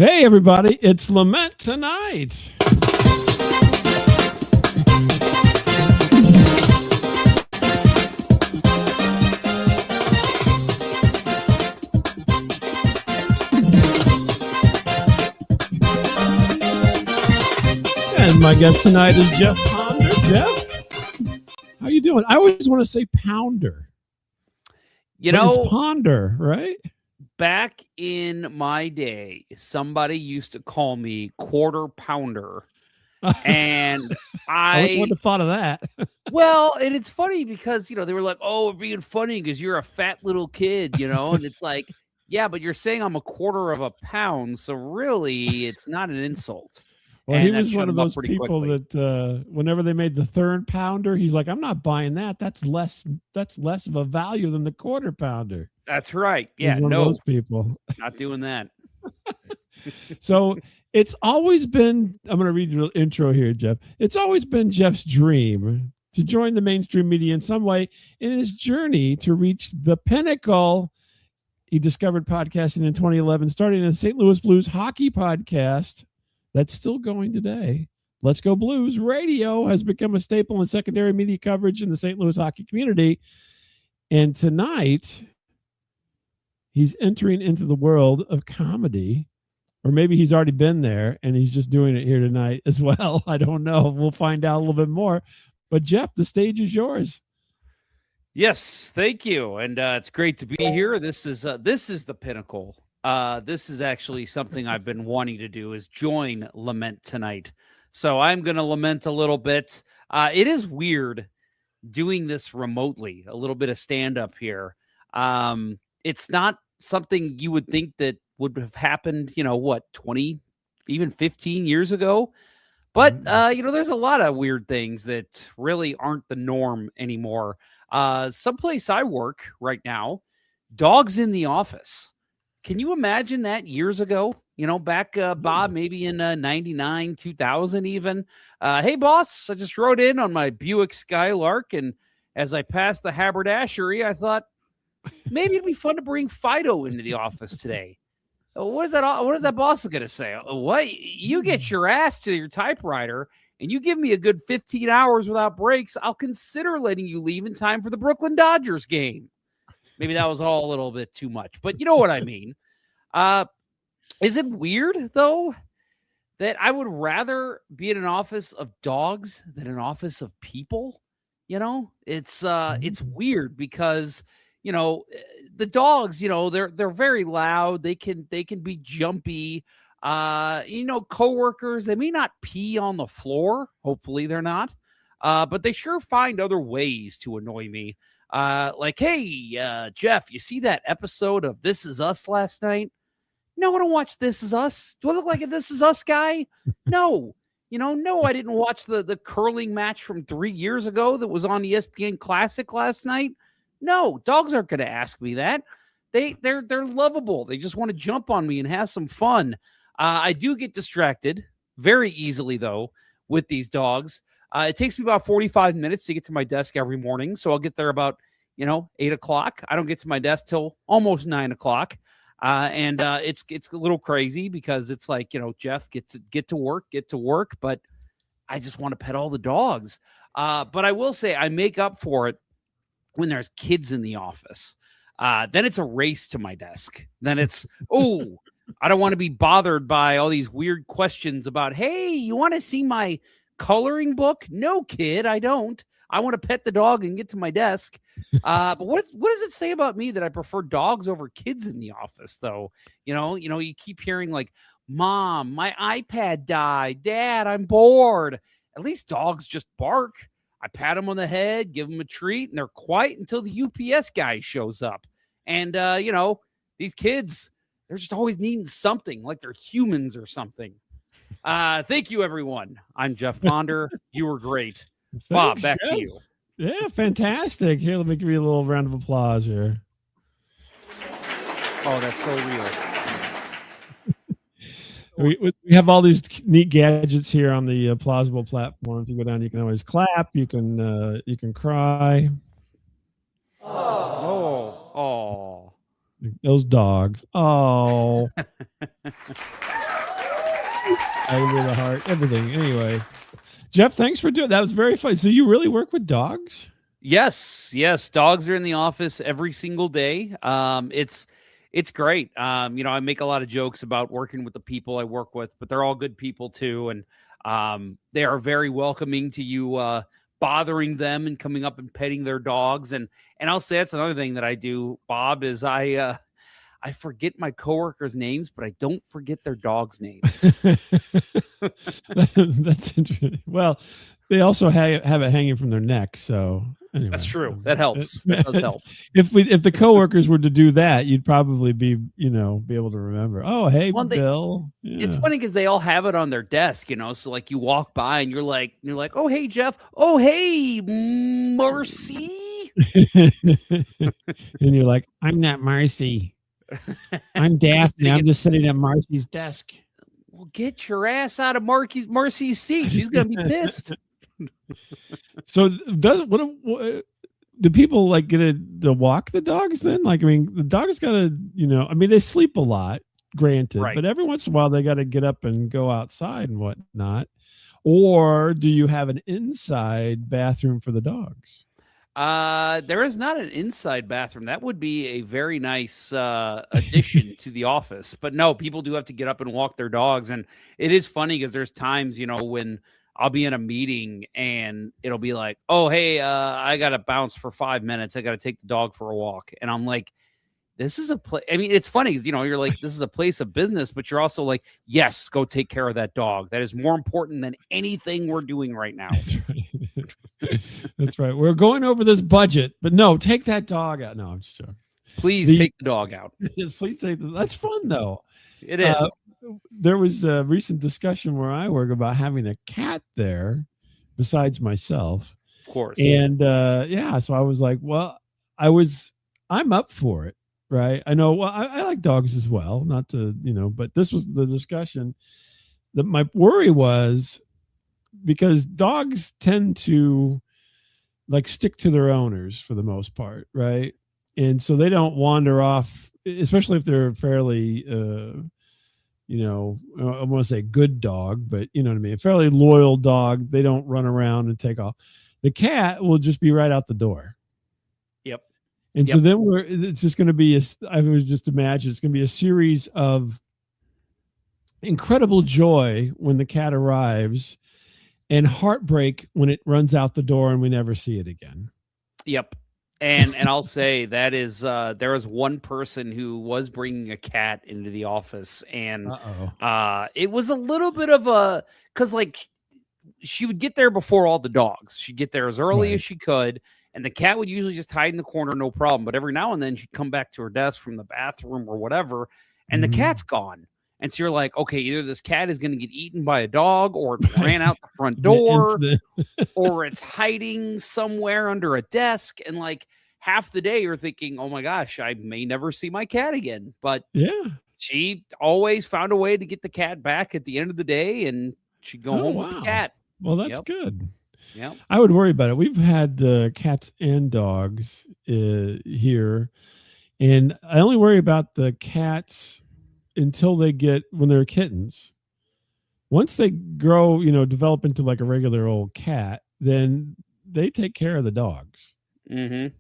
Hey, everybody, it's LeMent Tonight. And my guest tonight is Jeff Ponder. Jeff, how you doing? I always want to say pounder. It's ponder, right? Back in my day, somebody used to call me quarter pounder. And I always would have thought of that. Well, and it's funny because, they were like, oh, we're being funny because you're a fat little kid, and it's like, yeah, but you're saying I'm a quarter of a pound. So really, it's not an insult. Well, and he was one of those people that whenever they made the third pounder, he's like, I'm not buying that. That's less of a value than the quarter pounder. That's right. Yeah, one of those people. Not doing that. So it's always been, I'm going to read your intro here, Jeff. It's always been Jeff's dream to join the mainstream media in some way in his journey to reach the pinnacle. He discovered podcasting in 2011, starting in St. Louis Blues hockey podcast that's still going today. Let's Go Blues Radio has become a staple in secondary media coverage in the St. Louis hockey community. And tonight, he's entering into the world of comedy, or maybe he's already been there and he's just doing it here tonight as well. I don't know. We'll find out a little bit more. But Jeff, the stage is yours. Yes, thank you. And it's great to be here. This is the pinnacle. This is actually something I've been wanting to do, is join LeMent Tonight. So I'm going to lament a little bit. It is weird doing this remotely, a little bit of stand-up here. It's not something you would think that would have happened, 20, even 15 years ago. But, there's a lot of weird things that really aren't the norm anymore. Someplace I work right now, dogs in the office. Can you imagine that years ago? Back, Bob, maybe in 99, 2000 even. Hey, boss, I just rode in on my Buick Skylark, and as I passed the haberdashery, I thought, maybe it'd be fun to bring Fido into the office today. What is that boss going to say? What? You get your ass to your typewriter and you give me a good 15 hours without breaks, I'll consider letting you leave in time for the Brooklyn Dodgers game. Maybe that was all a little bit too much, but you know what I mean. Is it weird, though, that I would rather be in an office of dogs than an office of people? It's weird because the dogs, they're very loud. They can be jumpy. Coworkers, they may not pee on the floor. Hopefully they're not. But they sure find other ways to annoy me. Like, hey, Jeff, you see that episode of This Is Us last night? No, I don't watch This Is Us. Do I look like a This Is Us guy? No. No, I didn't watch the curling match from 3 years ago that was on ESPN Classic last night. No, dogs aren't going to ask me that. They're lovable. They just want to jump on me and have some fun. I do get distracted very easily, though, with these dogs. It takes me about 45 minutes to get to my desk every morning. So I'll get there about, 8 o'clock. I don't get to my desk till almost 9 o'clock. And it's a little crazy because it's like, Jeff, get to work. But I just want to pet all the dogs. But I will say I make up for it when there's kids in the office. Then it's a race to my desk. Then it's, I don't want to be bothered by all these weird questions about, hey, you want to see my coloring book? No, kid, I don't. I want to pet the dog and get to my desk. But what does it say about me that I prefer dogs over kids in the office, though? You keep hearing like, Mom, my iPad died. Dad, I'm bored. At least dogs just bark. I pat them on the head, give them a treat, and they're quiet until the UPS guy shows up. And, these kids, they're just always needing something, like they're humans or something. Thank you, everyone. I'm Jeff Ponder. You were great. Thanks, Bob, back to you. Yeah, fantastic. Here, let me give you a little round of applause here. Oh, that's so real. We have all these neat gadgets here on the plausible platform. If you go down, you can always clap. You can cry. Oh. Those dogs. Oh. I with a heart, everything. Anyway, Jeff, thanks for doing that. Was very fun. So you really work with dogs? Yes. Dogs are in the office every single day. It's great. I make a lot of jokes about working with the people I work with, but they're all good people too, and they are very welcoming to you bothering them and coming up and petting their dogs. And I'll say that's another thing that I do, Bob, is I forget my coworkers' names, but I don't forget their dogs' names. That's interesting. Well, they also have it hanging from their neck, so anyway. That's true. That helps. That does help. If the coworkers were to do that, you'd probably be able to remember. Oh, hey, Bill. Yeah. It's funny because they all have it on their desk, so like you walk by and you're like, oh, hey, Jeff. Oh, hey, Marcy. And you're like, I'm not Marcy. I'm Daphne. I'm just sitting at Marcy's desk. Well, get your ass out of Marcy's seat. She's gonna be pissed. So do people like get to walk the dogs then? Like, I mean, the dogs gotta, they sleep a lot, granted, right. But every once in a while they got to get up and go outside and whatnot. Or do you have an inside bathroom for the dogs? There is not an inside bathroom. That would be a very nice addition to the office. But no, people do have to get up and walk their dogs. And it is funny because there's times, when I'll be in a meeting and it'll be like, oh, hey, I got to bounce for 5 minutes. I got to take the dog for a walk. And I'm like, this is a place. I mean, it's funny because, you're like, this is a place of business, but you're also like, yes, go take care of that dog. That is more important than anything we're doing right now. That's right. That's right. We're going over this budget, but no, take that dog out. No, I'm just joking. Please take the dog out. Yes, please take that's fun though. It is. There was a recent discussion where I work about having a cat there besides myself. Of course. And so I was like, well, I'm up for it. Right. I know. Well, I like dogs as well, not to, but this was the discussion that my worry was because dogs tend to like stick to their owners for the most part. Right. And so they don't wander off, especially if they're fairly, I want to say good dog, but you know what I mean? A fairly loyal dog. They don't run around and take off. The cat will just be right out the door. Yep. And so then it's just going to be, I was just imagine it's going to be a series of incredible joy when the cat arrives and heartbreak when it runs out the door and we never see it again. Yep. And I'll say that is, there was one person who was bringing a cat into the office and it was a little bit of cause like she would get there before all the dogs. She'd get there as early as she could. And the cat would usually just hide in the corner, no problem. But every now and then she'd come back to her desk from the bathroom or whatever, and the cat's gone. And so you're like, okay, either this cat is going to get eaten by a dog or it ran out the front door or it's hiding somewhere under a desk. And like half the day you're thinking, oh my gosh, I may never see my cat again. But she always found a way to get the cat back at the end of the day and she'd go home with the cat. Well, that's good. Yeah, I would worry about it. We've had cats and dogs here, and I only worry about the cats until when they're kittens. Once they grow, develop into like a regular old cat, then they take care of the dogs. Mm-hmm.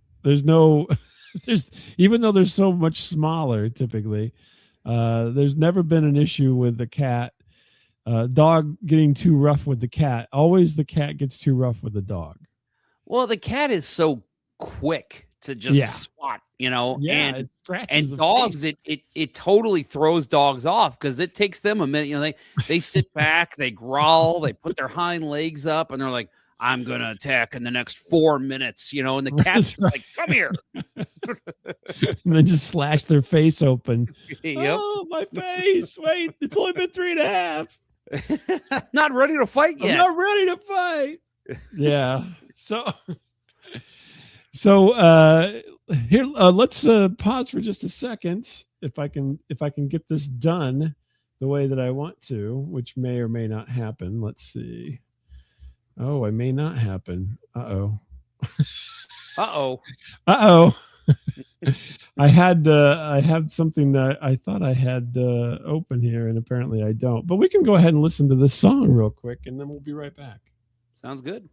Even though they're so much smaller, typically, there's never been an issue with the cat. Dog getting too rough with the cat. Always the cat gets too rough with the dog. Well, the cat is so quick to just swat, Yeah, and dogs, it totally throws dogs off because it takes them a minute. They sit back, they growl, they put their hind legs up, and they're like, I'm going to attack in the next 4 minutes, and the cat's just like, come here. And then just slash their face open. Yep. Oh, my face. Wait, it's only been 3.5. Not ready to fight yet. I'm not ready to fight. Yeah. So here, let's pause for just a second. If I can get this done the way that I want to, which may or may not happen. Let's see. Oh, it may not happen. Uh-oh. Uh-oh. Uh-oh. I have something that I thought I had open here, and apparently I don't. But we can go ahead and listen to this song real quick, and then we'll be right back. Sounds good.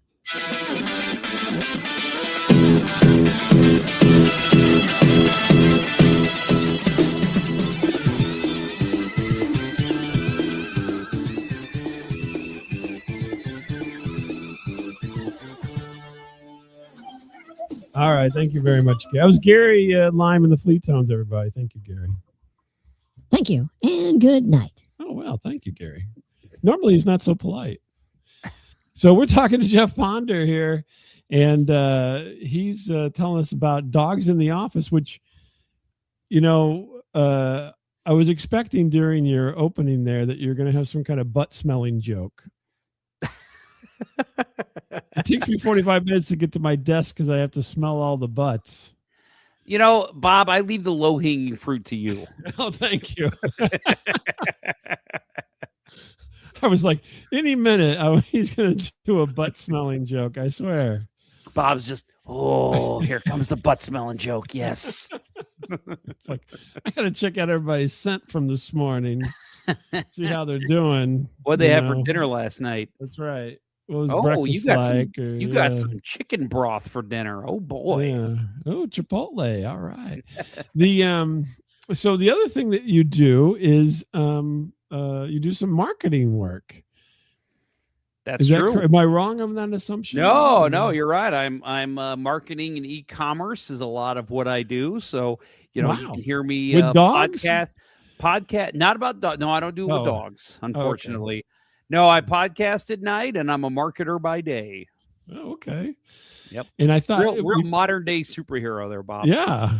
All right. Thank you very much. That was Gary Lime and the Fleet Tones, everybody. Thank you, Gary. Thank you, and good night. Oh, well, thank you, Gary. Normally, he's not so polite. So we're talking to Jeff Ponder here, and he's telling us about dogs in the office, which, I was expecting during your opening there that you're going to have some kind of butt-smelling joke. It takes me 45 minutes to get to my desk because I have to smell all the butts. Bob, I leave the low-hanging fruit to you. Oh, thank you. I was like, any minute, he's going to do a butt-smelling joke, I swear. Bob's just, here comes the butt-smelling joke, yes. It's like, I got to check out everybody's scent from this morning, see how they're doing. What they have for dinner last night. That's right. What was breakfast you got some chicken broth for dinner. Oh boy. Yeah. Oh, Chipotle. All right. So the other thing that you do is you do some marketing work. That's true. Am I wrong on that assumption? No, you're right. I'm marketing and e-commerce is a lot of what I do. So you can hear me with dogs? podcast. Not about dogs. No, I don't do it with dogs. Unfortunately. Okay. No, I podcast at night, and I'm a marketer by day. Oh, okay. Yep. And I thought we're a modern day superhero there, Bob. Yeah.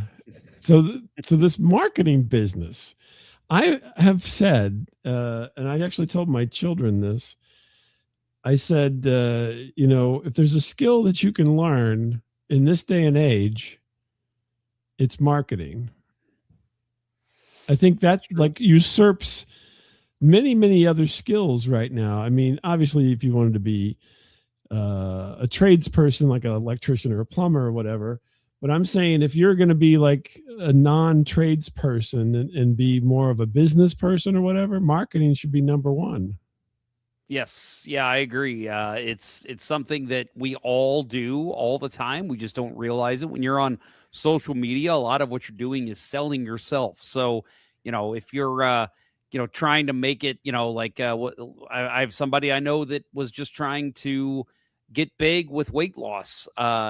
So this marketing business, I have said, and I actually told my children this. I said, if there's a skill that you can learn in this day and age, it's marketing. I think that usurps many, many other skills right now. I mean, obviously, if you wanted to be a tradesperson, like an electrician or a plumber or whatever, but I'm saying if you're going to be like a non-tradesperson and be more of a business person or whatever, marketing should be number one. Yes. Yeah, I agree. It's something that we all do all the time. We just don't realize it. When you're on social media, a lot of what you're doing is selling yourself. So, if you're trying to make it, I have somebody I know that was just trying to get big with weight loss.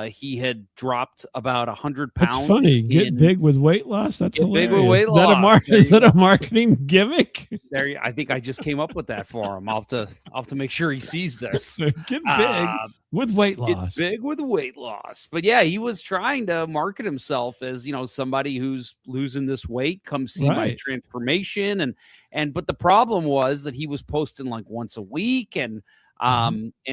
He had dropped about 100 pounds. That's funny. Get big with weight loss. That's hilarious. Big with weight loss. Is that a marketing gimmick? I think I just came up with that for him. I'll have to make sure he sees this. Get big with weight loss. Get big with weight loss. But yeah, he was trying to market himself as, somebody who's losing this weight. Come see my transformation. But the problem was that he was posting like once a week and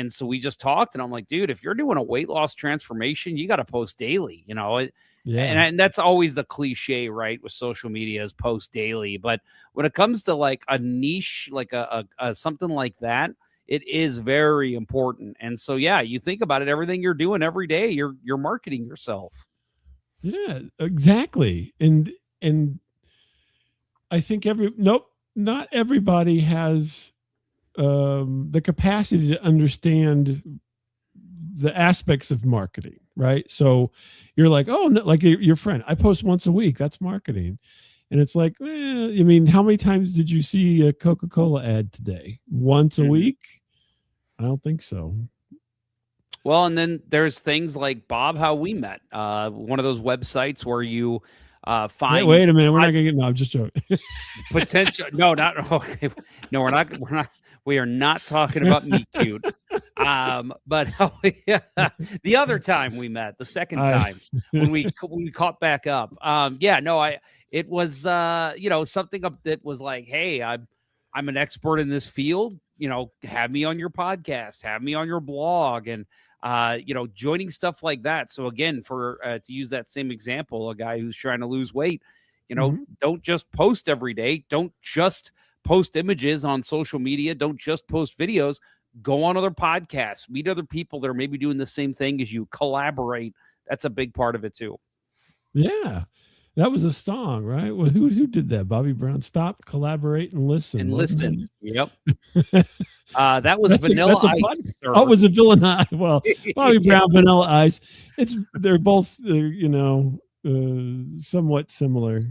so we just talked and I'm like, dude, if you're doing a weight loss transformation, you got to post daily, and that's always the cliche, right? With social media is post daily. But when it comes to like a niche, like a something like that, it is very important. And so, yeah, you think about it, everything you're doing every day, you're marketing yourself. Yeah, exactly. And I think not everybody has the capacity to understand the aspects of marketing, right? So you're like, oh, no, like your friend, I post once a week. That's marketing. And it's like, how many times did you see a Coca-Cola ad today? Once a week? I don't think so. Well, and then there's things like Bob, how we met, one of those websites where you find. Wait a minute, we're not gonna get. No, I'm just joking. Potential. No, not okay. No, we're not. We are not talking about Meet Cute. But the other time we met, the second time when we caught back up. It was something that was like, hey, I'm an expert in this field. Have me on your podcast, have me on your blog, and joining stuff like that. So again, for to use that same example, a guy who's trying to lose weight, don't just post every day. Don't just post images on social media. Don't just post videos. Go on other podcasts, meet other people that are maybe doing the same thing as you, collaborate. That's a big part of it too. Yeah. That was a song, right? Well, who did that? Bobby Brown. Stop, collaborate, and listen. And wasn't listen. Yep. it? That was That's Vanilla a Ice. podcast. Sir. Oh, it was a villain. Well, Bobby Brown, Vanilla Ice. They're both somewhat similar,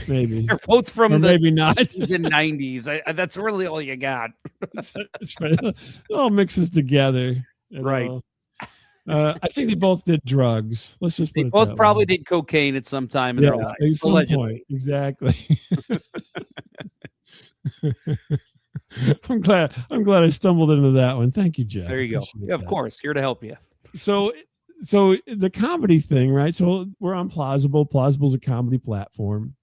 maybe. They're both from or the maybe not. 80s and 90s. That's really all you got. That's right. It all mixes together. Right. I think they both did drugs. Let's just put They it both that probably way. did cocaine at some time in their life. At some Allegedly. point. Exactly. I'm glad I stumbled into that one. Thank you, Jeff. There you go. Appreciate Yeah, of that. course. Here to help you. So the comedy thing, right? So we're on Plausible. Plausible's a comedy platform.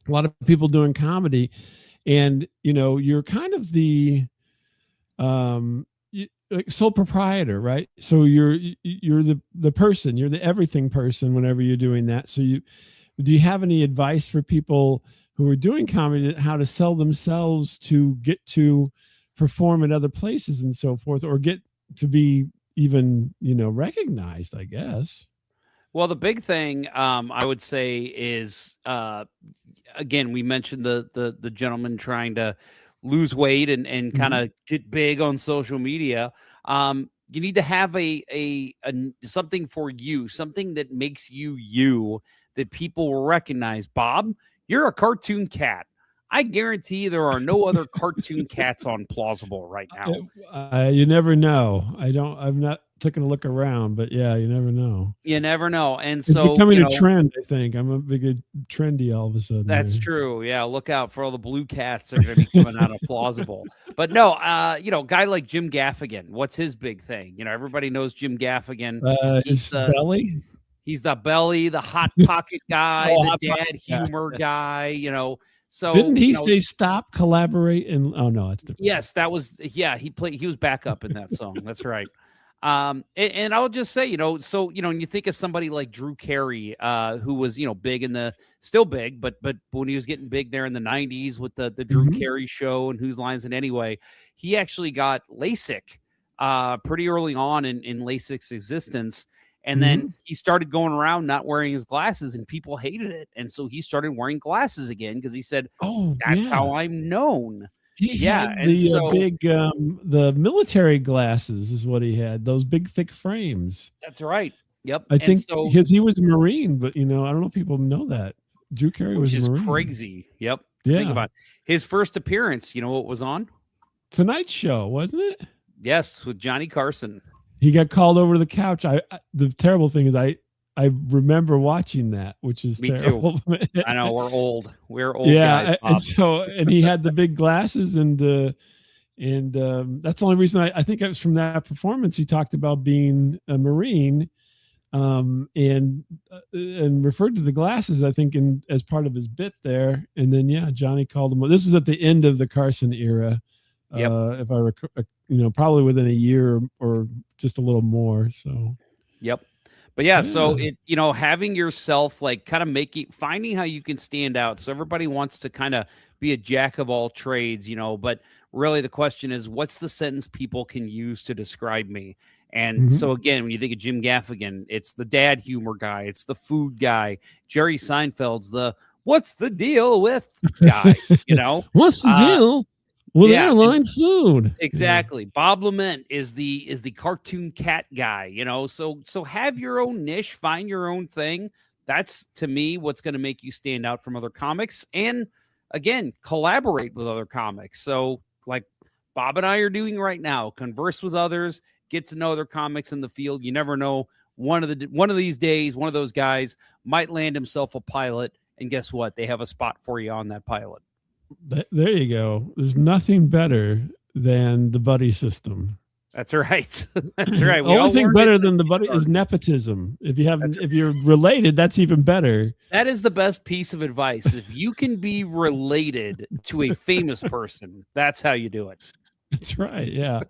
A lot of people doing comedy, and you're kind of the sole proprietor, right? So you're the person, you're the everything person whenever you're doing that. So do you have any advice for people who are doing comedy, how to sell themselves to get to perform at other places and so forth, or get to be even recognized, I guess? Well, the big thing I would say is again, we mentioned the gentleman trying to lose weight and kind of get big on social media. You need to have a something for you, something that makes you that people will recognize. Bob, you're a cartoon cat. I guarantee there are no other cartoon cats on Plausible right now. You never know. I'm not taking a look around, but yeah, you never know. You never know. And It's so becoming a trend, I think. I'm a big trendy all of a sudden. That's true. Yeah, look out for all the blue cats that are going to be coming out of Plausible. But no, guy like Jim Gaffigan, what's his big thing? Everybody knows Jim Gaffigan. His belly. He's the belly, the hot pocket guy, the dad humor guy. So didn't he say stop, collaborate, and oh no, it's different. Yes, that was he was backup in that song. That's right. And I'll just say, when you think of somebody like Drew Carey, who was, big still big, but when he was getting big there in the 90s with the Drew Carey show and Whose Lines It Anyway, he actually got LASIK pretty early on in LASIK's existence. And then he started going around not wearing his glasses, and people hated it. And so he started wearing glasses again because he said, that's how I'm known. He had the big, the military glasses is what he had. Those big, thick frames. That's right. Yep. I think because he was a Marine, but I don't know if people know that. Drew Carey was a Marine. Crazy. Yep. Yeah. Think about it. His first appearance, you know what was on? Tonight Show, wasn't it? Yes, with Johnny Carson. He got called over to the couch. The terrible thing is I remember watching that, which is terrible. Too. I know we're old. We're old. Yeah, guys, and he had the big glasses, and that's the only reason I think it was from that performance. He talked about being a Marine, and referred to the glasses, I think, as part of his bit there. And then Johnny called him. This is at the end of the Carson era. Yep. If I recall, probably within a year or just a little more. So. Yep. But so having yourself kind of finding how you can stand out. So everybody wants to kind of be a jack of all trades, but really the question is, what's the sentence people can use to describe me? And so again, when you think of Jim Gaffigan, it's the dad humor guy, it's the food guy. Jerry Seinfeld's the what's the deal with guy, What's the deal? Well, airline food. Exactly. Yeah. Bob LeMent is the cartoon cat guy, So have your own niche, find your own thing. That's, to me, what's going to make you stand out from other comics. And again, collaborate with other comics. So like Bob and I are doing right now, converse with others, get to know other comics in the field. You never know. One of these days, one of those guys might land himself a pilot, and guess what? They have a spot for you on that pilot. There you go. There's nothing better than the buddy system. That's right. That's right. The only thing better than the buddy is nepotism. If you're related, that's even better. That is the best piece of advice. If you can be related to a famous person, that's how you do it. That's right. Yeah.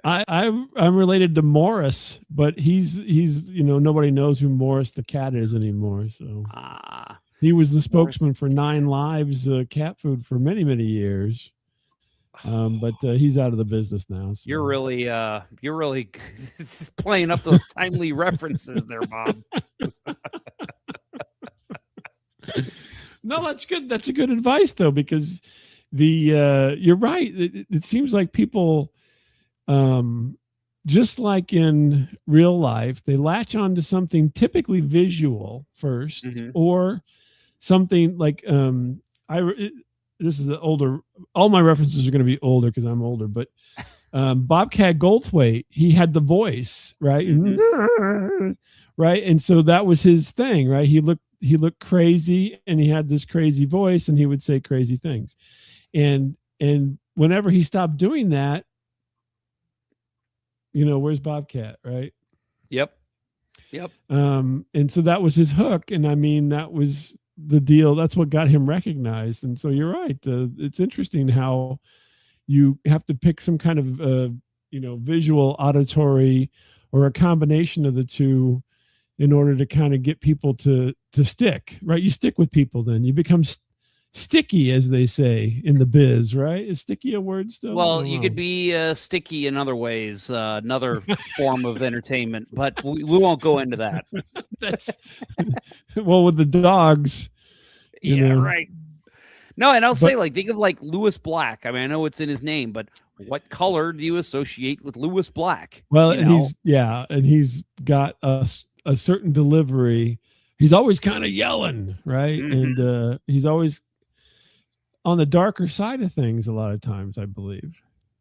I'm related to Morris, but he's nobody knows who Morris the cat is anymore. So he was the spokesman for 9 Lives cat food for many, many years. But he's out of the business now. So. You're really playing up those timely references there, Bob. No, that's good. That's a good advice though, because you're right. It seems like people, just like in real life, they latch on to something typically visual first, or something like this is an older. All my references are going to be older because I'm older, but Bobcat Goldthwait, he had the voice, right? Right, and so that was his thing, right? He looked crazy, and he had this crazy voice, and he would say crazy things, and whenever he stopped doing that, where's Bobcat, right? Yep. And so that was his hook, and I mean that was the deal. That's what got him recognized. And so you're right. It's interesting how you have to pick some kind of visual, auditory, or a combination of the two in order to kind of get people to stick, right? You stick with people, then you become sticky, as they say in the biz, right? Is sticky a word still? Well, you could be sticky in other ways, another form of entertainment, but we won't go into that. That's well, with the dogs. Right. No, and I'll say, think of Lewis Black. I mean, I know it's in his name, but what color do you associate with Lewis Black? Well, and he's got a certain delivery. He's always kind of yelling, right? And he's always on the darker side of things a lot of times, I believe.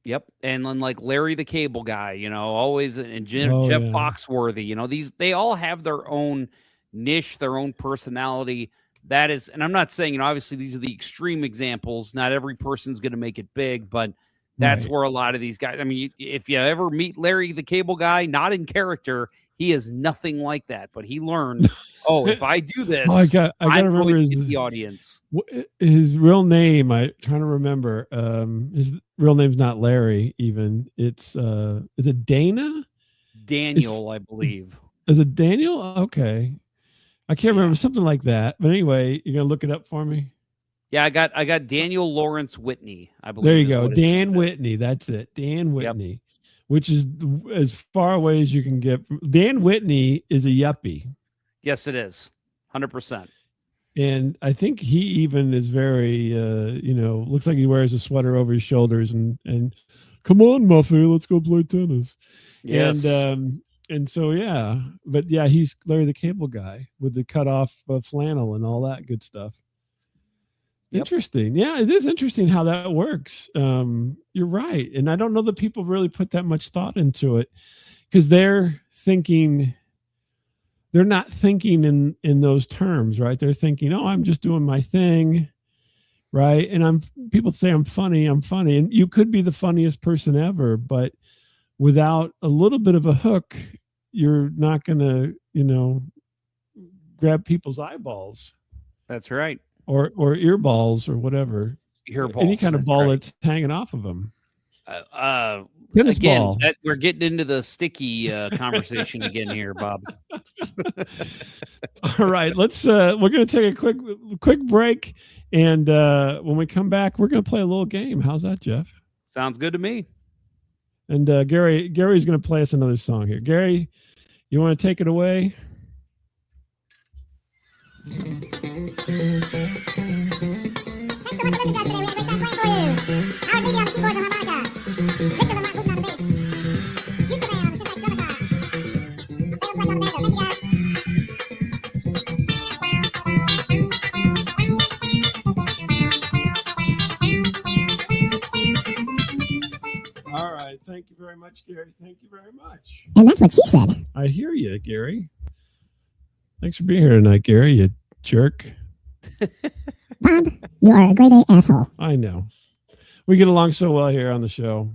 Yep. And then Larry the Cable Guy, always, and Jeff Foxworthy, they all have their own niche, their own personality. That is, and I'm not saying, obviously these are the extreme examples. Not every person's going to make it big, but that's where a lot of these guys, I mean, if you ever meet Larry the Cable Guy, not in character, he is nothing like that, but he learned, if I do this, I got to remember the audience. His real name, I'm trying to remember. His real name's not Larry even. Is it Dana? Daniel, I believe. Is it Daniel? Okay. I can't remember, something like that. But anyway, you're gonna look it up for me? Yeah, I got Daniel Lawrence Whitney, I believe. There you go. Dan Whitney. That's it. Dan Whitney, which is as far away as you can get. Dan Whitney is a yuppie. Yes, it is. 100%. And I think he even is very, looks like he wears a sweater over his shoulders and come on, Muffy, let's go play tennis. Yes. And so, he's Larry the Cable Guy with the cut off flannel and all that good stuff. Yep. Interesting. Yeah, it is interesting how that works. You're right. And I don't know that people really put that much thought into it because they're not thinking in those terms, right? They're thinking, I'm just doing my thing. Right. And people say I'm funny. And you could be the funniest person ever, but without a little bit of a hook, you're not going to, grab people's eyeballs. That's right. Or ear balls or whatever. Ear balls. Any kind of ball that's hanging off of them. Tennis ball. We're getting into the sticky conversation again here, Bob. All right. We're going to take a quick break. And when we come back, we're going to play a little game. How's that, Jeff? Sounds good to me. And Gary's going to play us another song here. Gary, you want to take it away? All right. Thank you very much, Gary. Thank you very much. And that's what she said. I hear you, Gary. Thanks for being here tonight, Gary, you jerk. Bob, you are a grade A asshole. I know. We get along so well here on the show.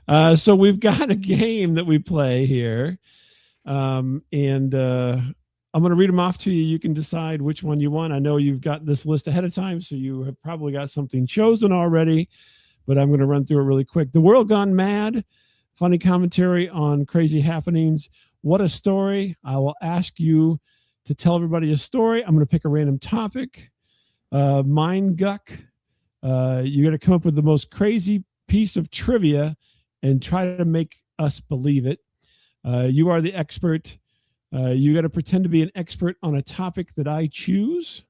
So we've got a game that we play here. And I'm going to read them off to you. You can decide which one you want. I know you've got this list ahead of time, so you have probably got something chosen already, but I'm going to run through it really quick. The World Gone Mad, funny commentary on crazy happenings. What a Story. I will ask you to tell everybody a story. I'm going to pick a random topic. Mind Guck. You got to come up with the most crazy piece of trivia and try to make us believe it. You are the expert. You got to pretend to be an expert on a topic that I choose.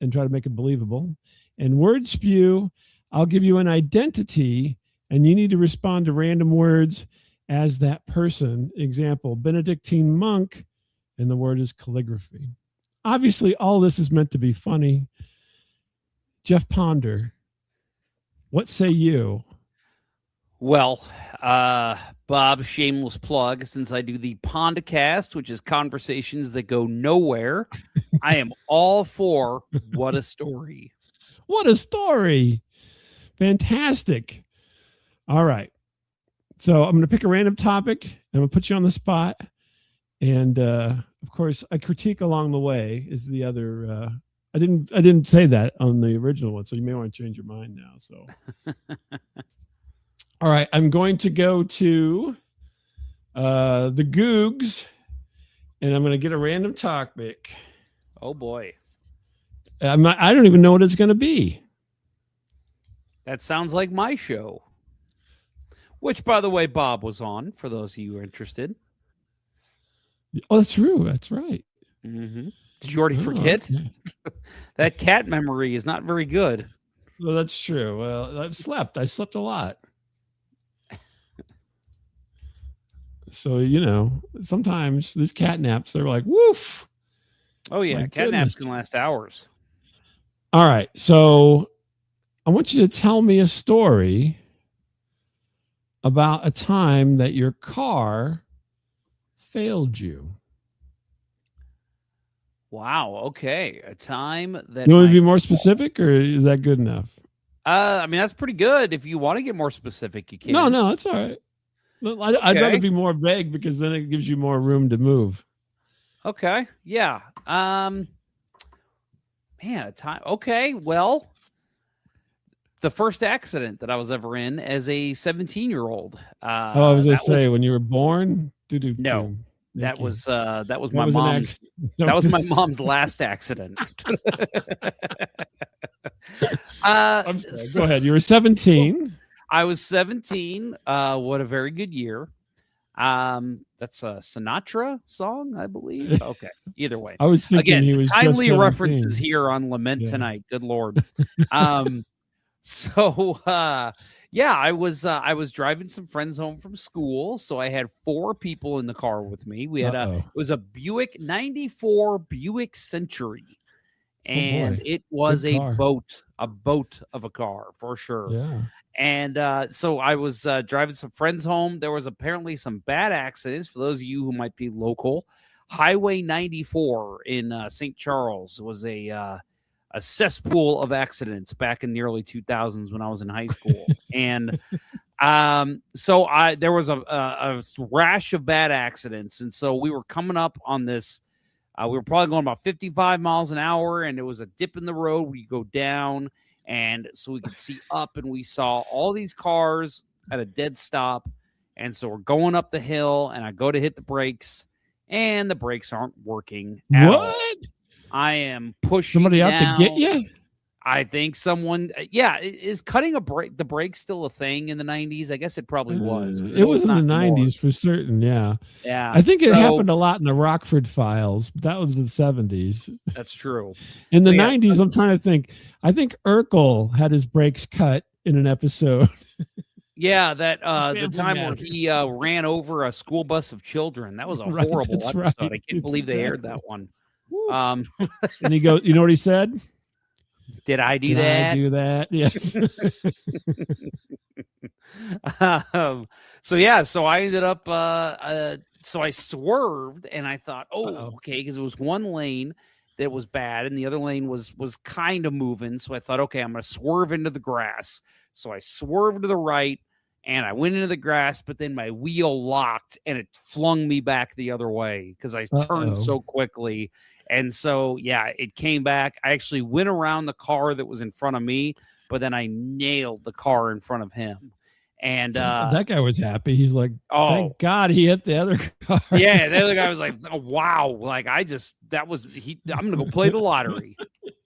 and try to make it believable. And word spew, I'll give you an identity, and you need to respond to random words as that person. Example, Benedictine monk, and the word is calligraphy. Obviously, all this is meant to be funny. Jeff Ponder, what say you? Well, Bob, shameless plug, since I do the Pondcast, which is conversations that go nowhere, I am all for What a Story. What a story. Fantastic. All right. So I'm going to pick a random topic. I'm going to put you on the spot. And of course, a critique along the way is the other. I didn't say that on the original one, so you may want to change your mind now. So, all right, I'm going to go to the Googs, and I'm going to get a random topic. Oh boy, I don't even know what it's going to be. That sounds like my show, which, by the way, Bob was on. For those of you who are interested. Oh, that's true. That's right. Mm-hmm. Did you already forget? Okay. That cat memory is not very good. Well, that's true. Well, I slept a lot. So, sometimes these cat naps, they're like, woof. Oh, yeah. Cat naps can last hours. All right. So I want you to tell me a story about a time that your car failed you. Wow. Okay. A time that you want to be more specific, or is that good enough? I mean, that's pretty good. If you want to get more specific, you can. No, that's all right. I'd rather be more vague because then it gives you more room to move. Okay. Yeah. Man, a time. Okay. Well, the first accident that I was ever in as a 17-year-old. I was going to say, when you were born? No. That was my mom's. That was my mom's last accident. I'm sorry. Go ahead. You were 17. I was 17. What a very good year. That's a Sinatra song, I believe. Okay. Either way, I was thinking again, he was timely references here on LeMent Tonight. Good Lord. Yeah, I was driving some friends home from school, so I had 4 people in the car with me. We had it was a Buick 94 Buick Century, and it was a boat of a car for sure. Yeah. And so I was driving some friends home. There was apparently some bad accidents. For those of you who might be local, Highway 94 in St. Charles was a cesspool of accidents back in the early 2000s when I was in high school. And so there was a rash of bad accidents. And so we were coming up on this. We were probably going about 55 miles an hour, and there was a dip in the road where you go down. And so we could see up, and we saw all these cars at a dead stop. And so we're going up the hill, and I go to hit the brakes, and the brakes aren't working at all. I am pushing somebody down. out to get you. I think someone, is cutting the brake still a thing in the 90s? I guess it probably was. It was in the 90s for certain. Yeah. I think it happened a lot in the Rockford Files, but that was the 70s. That's true. In the 90s, I'm trying to think. I think Urkel had his brakes cut in an episode. Yeah, that the time when he ran over a school bus of children. That was a horrible episode. Right. I can't believe they aired that one. And he goes, you know what he said? Did I do that? I do that? Yes. So I ended up, so I swerved, and I thought, okay, because it was one lane that was bad, and the other lane was kind of moving. So I thought, okay, I'm going to swerve into the grass. So I swerved to the right, and I went into the grass, but then my wheel locked, and it flung me back the other way because I turned so quickly. And so, it came back. I actually went around the car that was in front of me, but then I nailed the car in front of him. And that guy was happy. He's like, thank God he hit the other car. Yeah, the other guy was like, oh, wow. Like, I'm going to go play the lottery.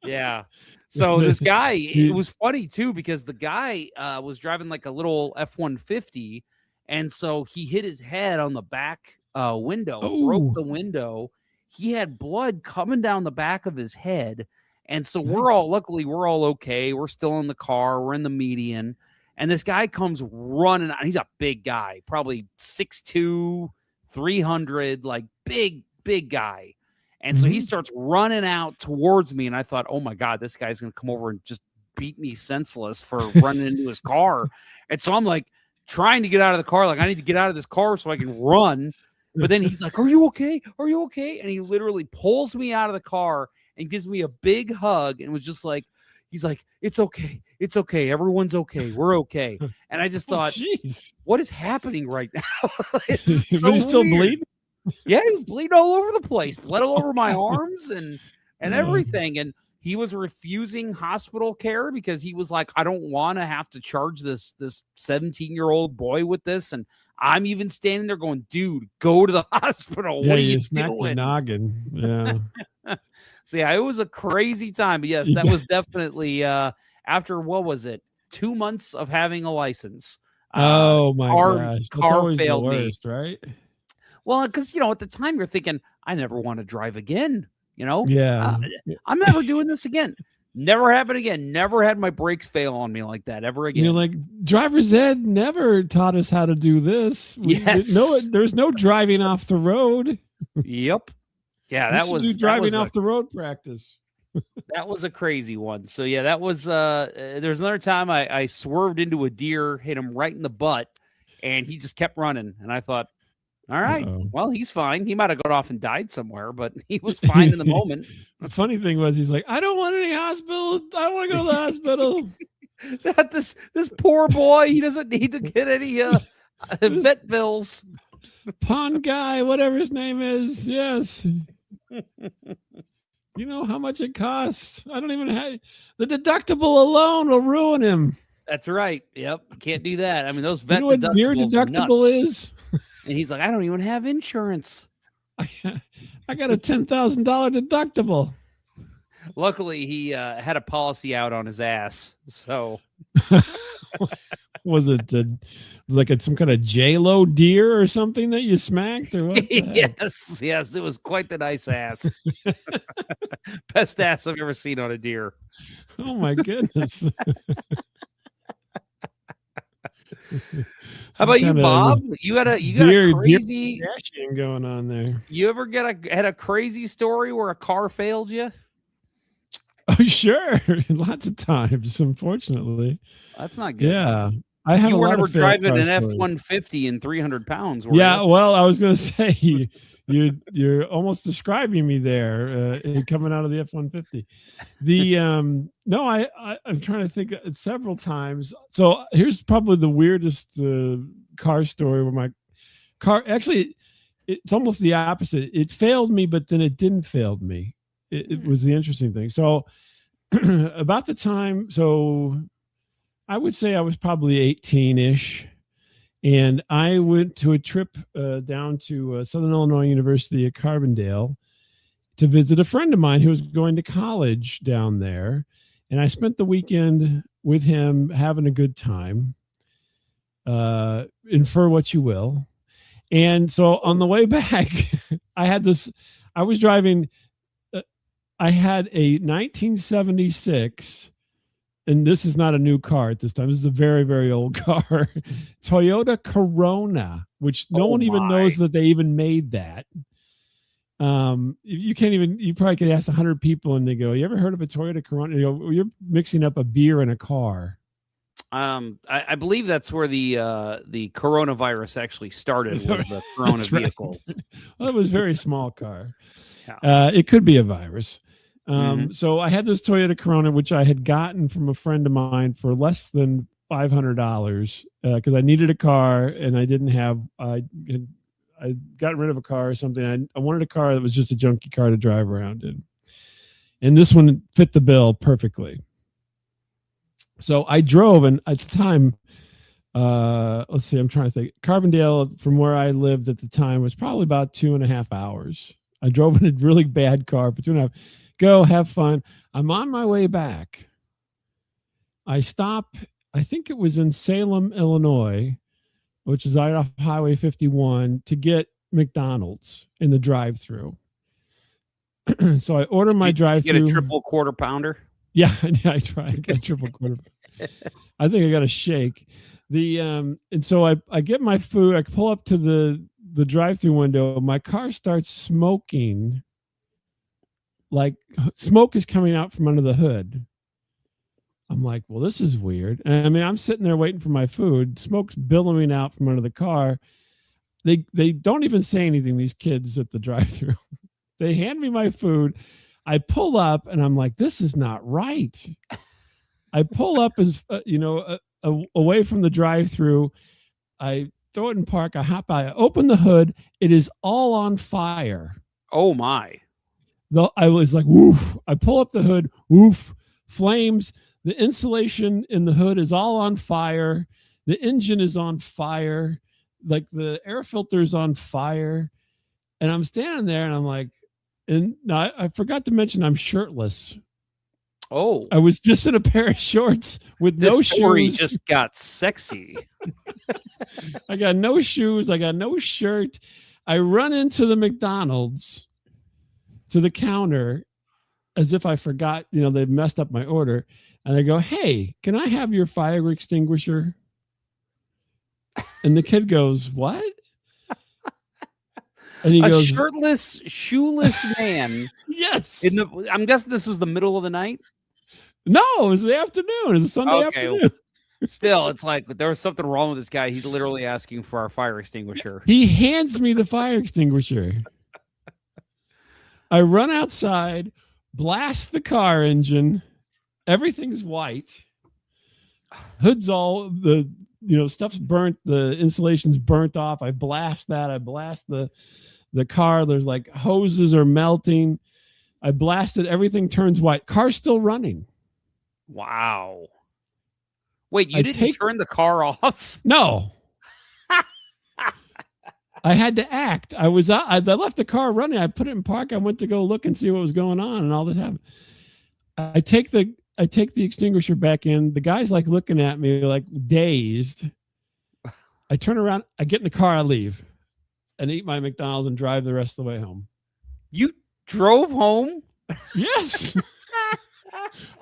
Yeah. So this guy, it was funny, too, because the guy was driving like a little F-150. And so he hit his head on the back window, broke the window. He had blood coming down the back of his head, And so we're all okay. We're still in the car. We're in the median. And this guy comes running out. He's a big guy, probably 6'2", 300, like big guy. And so he starts running out towards me. And I thought, oh my God, this guy's going to come over and just beat me senseless for running into his car. And so I'm like trying to get out of the car. Like, I need to get out of this car so I can run. But then he's like, are you okay? Are you okay? And he literally pulls me out of the car and gives me a big hug and was just like, he's like, it's okay. It's okay. Everyone's okay. We're okay. And I just thought, what is happening right now? It's so but he's still bleeding? Yeah, he was bleeding all over the place. Bled all over my arms and everything. And he was refusing hospital care because he was like, I don't want to have to charge this 17-year-old boy with this. And I'm even standing there going, dude, go to the hospital. What are you doing? Noggin. Yeah. So yeah, it was a crazy time. But yes, that was definitely after, what was it? 2 months of having a license. Oh my gosh. Car failed the worst, right? Well, because at the time you're thinking, I never want to drive again. Yeah. I'm never doing this again. Never happened again. Never had my brakes fail on me like that ever again. Like driver's ed never taught us how to do this. There's no driving off the road. Yep. Yeah, that was driving off the road practice. That was a crazy one. So yeah, that was there's another time I swerved into a deer, hit him right in the butt, and he just kept running. And I thought, all right, well, he's fine. He might have gone off and died somewhere, but he was fine in the moment. The funny thing was, he's like, I don't want any hospital. I don't want to go to the hospital. This poor boy, he doesn't need to get any vet bills. Pond guy, whatever his name is. Yes. You know how much it costs. I don't even have the deductible alone will ruin him. That's right. Yep. Can't do that. I mean, those vet what deer deductible is? And he's like, I don't even have insurance. I got a $10,000 deductible. Luckily, he had a policy out on his ass. So was it some kind of J-Lo deer or something that you smacked? Or what? Yes, it was quite the nice ass. Best ass I've ever seen on a deer. Oh my goodness. How about you, Bob? You got a crazy action going on there. You ever had a crazy story where a car failed you? Oh, sure. Lots of times, unfortunately. That's not good. Yeah. I have you a were lot never of driving an F-150 and 300 pounds. Yeah, well, I was going to say you're almost describing me there, coming out of the F-150. No, I'm trying to think several times. So here's probably the weirdest car story where my car actually, it's almost the opposite. It failed me, but then it didn't fail me. It was the interesting thing. So about the time, so I would say I was probably 18-ish. And I went to a trip down to Southern Illinois University at Carbondale to visit a friend of mine who was going to college down there. And I spent the weekend with him having a good time. Infer what you will. And so on the way back, I was driving, I had a 1976, and this is not a new car at this time. This is a very, very old car. Toyota Corona, which no one even knows that they even made that. You probably could ask 100 people and they go, you ever heard of a Toyota Corona? You go, you're mixing up a beer and a car. I believe that's where the coronavirus actually started, was the Corona vehicles. Right. Well, it was a very small car. Yeah. It could be a virus. So I had this Toyota Corona, which I had gotten from a friend of mine for less than $500 because I needed a car and I didn't have. I got rid of a car or something. I wanted a car that was just a junky car to drive around in, and this one fit the bill perfectly. So I drove, and at the time, let's see, I'm trying to think. Carbondale, from where I lived at the time, was probably about 2.5 hours. I drove in a really bad car for 2.5. Go have fun. I'm on my way back. I stop, I think it was in Salem, Illinois, which is right off of Highway 51, to get McDonald's in the drive-thru. So I order my Did you drive-thru. get a triple quarter pounder? Yeah, I try. I got triple quarter. I think I got a shake. And so I get my food. I pull up to the drive-thru window. My car starts smoking. Like smoke is coming out from under the hood. I'm like, well, this is weird. And I mean, I'm sitting there waiting for my food. Smoke's billowing out from under the car. They don't even say anything, these kids at the drive-thru. They hand me my food. I pull up and I'm like, this is not right. I pull up as away from the drive-thru. I throw it in park. I hop out. I open the hood. It is all on fire. Oh my. I was like, woof. I pull up the hood. Woof. Flames. The insulation in the hood is all on fire. The engine is on fire. Like the air filter is on fire. And I'm standing there and I'm like, and now I forgot to mention I'm shirtless. Oh, I was just in a pair of shorts with no shoes. This story just got sexy. I got no shoes. I got no shirt. I run into the McDonald's to the counter as if I forgot, they'd messed up my order. And I go, hey, can I have your fire extinguisher? And the kid goes, what? And he goes, shirtless, shoeless man. Yes. I'm guessing this was the middle of the night. No, it was the afternoon. It was a Sunday afternoon. Still, it's like there was something wrong with this guy. He's literally asking for our fire extinguisher. He hands me the fire extinguisher. I run outside, blast the car engine. Everything's white. Hood's all stuff's burnt. The insulation's burnt off. I blast that. I blast the car. There's like hoses are melting. I blasted. Everything turns white. Car's still running. Wow. Wait, you didn't turn the car off? No. I had to act. I left the car running. I put it in park. I went to go look and see what was going on, and all this happened. I take the extinguisher back in. The guy's like looking at me like dazed. I turn around. I get in the car. I leave and eat my McDonald's and drive the rest of the way home. You drove home? Yes.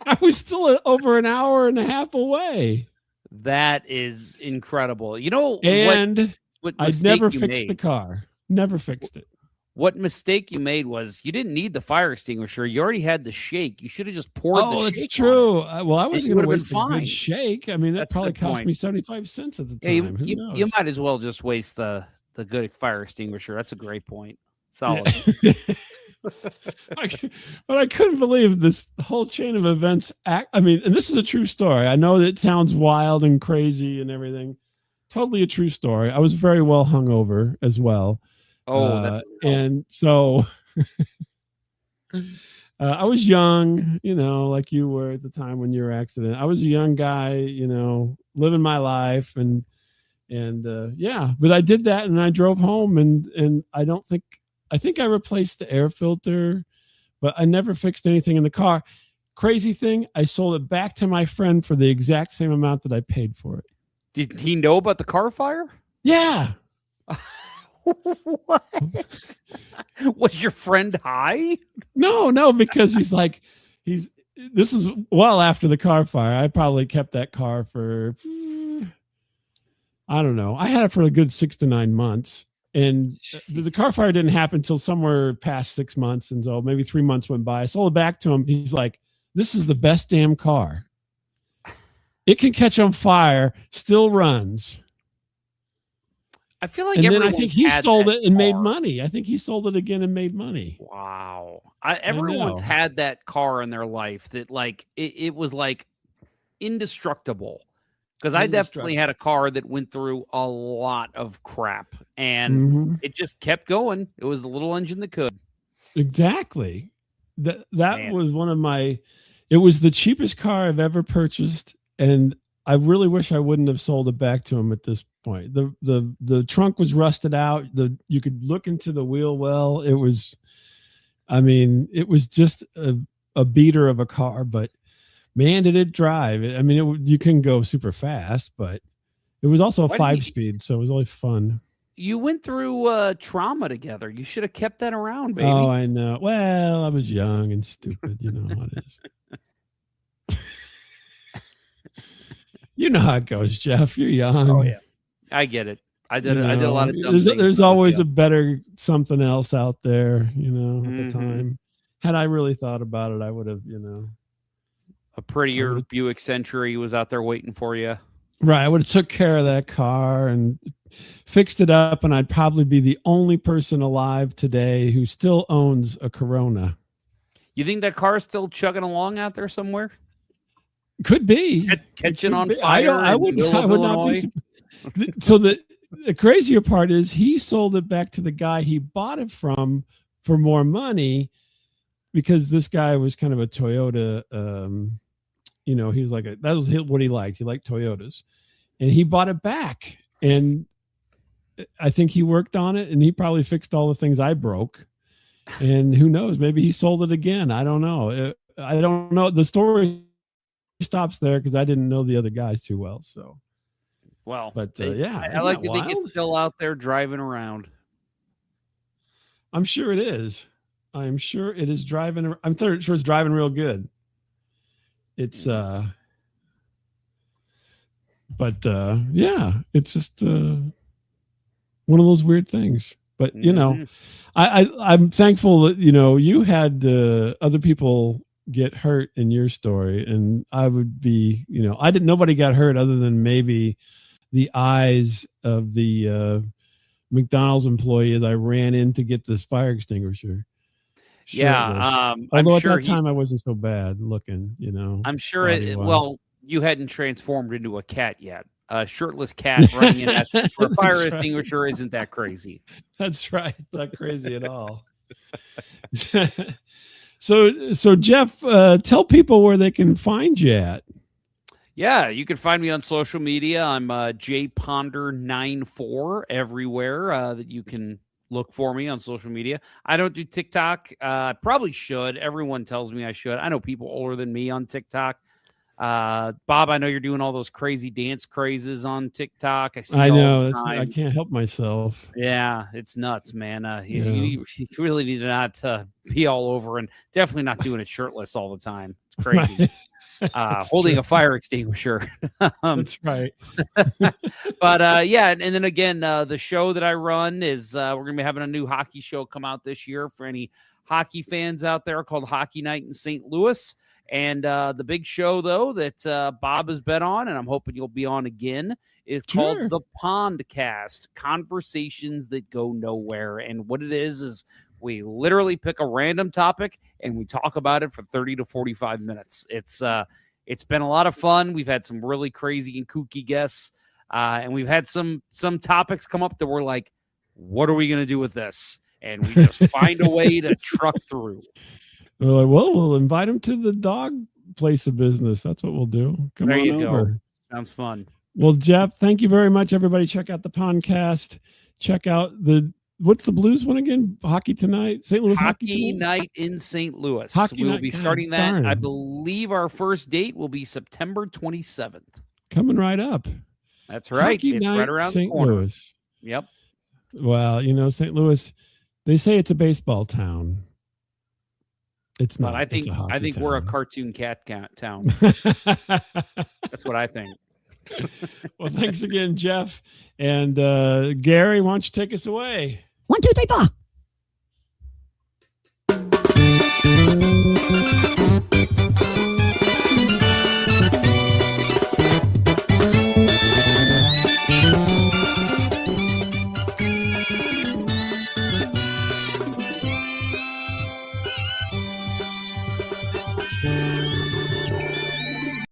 I was still over an hour and a half away. That is incredible. And I never fixed the car. Never fixed it. What mistake you made was you didn't need the fire extinguisher. You already had the shake. You should have just poured the shake. Oh, that's true. Well, I wasn't going to waste a good shake. I mean, that probably cost me 75 cents at the time. You might as well just waste the good fire extinguisher. That's a great point. Solid. Yeah. But I couldn't believe this whole chain of events. And this is a true story. I know that it sounds wild and crazy and everything. Totally a true story. I was very well hungover as well. And so I was young, like you were at the time when your accident. I was a young guy, living my life and but I did that and I drove home and I think I replaced the air filter, but I never fixed anything in the car. Crazy thing, I sold it back to my friend for the exact same amount that I paid for it. Did he know about the car fire? Yeah. What? Was your friend high? No, because this is well after the car fire. I probably kept that car for, I don't know. I had it for a good 6 to 9 months. And the car fire didn't happen until somewhere past 6 months. And so maybe 3 months went by. I sold it back to him. He's like, this is the best damn car. It can catch on fire, still runs. I feel like and then I think he sold it and made money. I think he sold it again and made money. Wow. Everyone's had that car in their life that it was like indestructible. Because I definitely had a car that went through a lot of crap and it just kept going. It was the little engine that could. Exactly. That was it was the cheapest car I've ever purchased. And I really wish I wouldn't have sold it back to him at this point. The trunk was rusted out. You could look into the wheel well. It was just a beater of a car, but man, did it drive. You couldn't go super fast, but it was also a 5-speed, so it was always fun. You went through trauma together. You should have kept that around, baby. Oh, I know. Well, I was young and stupid. You know how it is. You know how it goes, Jeff. You're young. Oh yeah, I get it. I did a lot of dumb there's things. there's always a better something else out there, you know, at Mhm. the time. Had I really thought about it, I would have, you know. A prettier Buick Century was out there waiting for you. Right. I would have took care of that car and fixed it up, and I'd probably be the only person alive today who still owns a Corona. You think that car's still chugging along out there somewhere? Could be. Catching on fire. I would not be. So the crazier part is he sold it back to the guy he bought it from for more money, because this guy was kind of a Toyota. You know, he was like that was what he liked. He liked Toyotas, and he bought it back. And I think he worked on it, and he probably fixed all the things I broke. And who knows? Maybe he sold it again. I don't know. I don't know. The story stops there because I didn't know the other guys too well. So, well, but yeah, I like to think it's still out there driving around. I'm sure it is. I'm sure it is driving. I'm sure it's driving real good. It's but yeah, it's just one of those weird things. But you know, I'm thankful that, you know, you had other people get hurt in your story, and I would be, you know, nobody got hurt other than maybe the eyes of the McDonald's employee as I ran in to get this fire extinguisher. Yeah. Although at that time I wasn't so bad looking, you know. I'm sure well, you hadn't transformed into a cat yet. A shirtless cat running in asking for a fire extinguisher isn't that crazy. That's right. Not crazy at all. So Jeff, tell people where they can find you at. Yeah, you can find me on social media. I'm jponder94 everywhere that you can look for me on social media. I don't do TikTok. I probably should. Everyone tells me I should. I know people older than me on TikTok. Bob, I know you're doing all those crazy dance crazes on TikTok. I know. I can't help myself. Yeah, it's nuts, man. You really need to not be all over, and definitely not doing it shirtless all the time. It's crazy. Holding a fire extinguisher. That's right. But yeah, and then again, the show that I run is we're gonna be having a new hockey show come out this year for any hockey fans out there, called Hockey Night in St. Louis. And the big show, though, that Bob has been on, and I'm hoping you'll be on again, is called the Pondcast, Conversations That Go Nowhere. And what it is we literally pick a random topic and we talk about it for 30 to 45 minutes. It's been a lot of fun. We've had some really crazy and kooky guests, and we've had some topics come up that we're like, what are we going to do with this? And we just find a way to truck through. We're like, well, we'll invite him to the dog place of business. That's what we'll do. Come there on you over. Go. Sounds fun. Well, Jeff, thank you very much, everybody. Check out the Pondcast. Check out what's the Blues one again? Hockey Tonight? St. Louis Hockey Night in St. Louis. We will be starting that. I believe our first date will be September 27th. Coming right up. That's right. Hockey it's Night, right around St. the corner. Louis. Yep. Well, you know, St. Louis, they say it's a baseball town. It's not. But I think town. we're a cartoon cat town. That's what I think. Well, thanks again, Jeff. And Gary, why don't you take us away? 1, 2, 3, 4.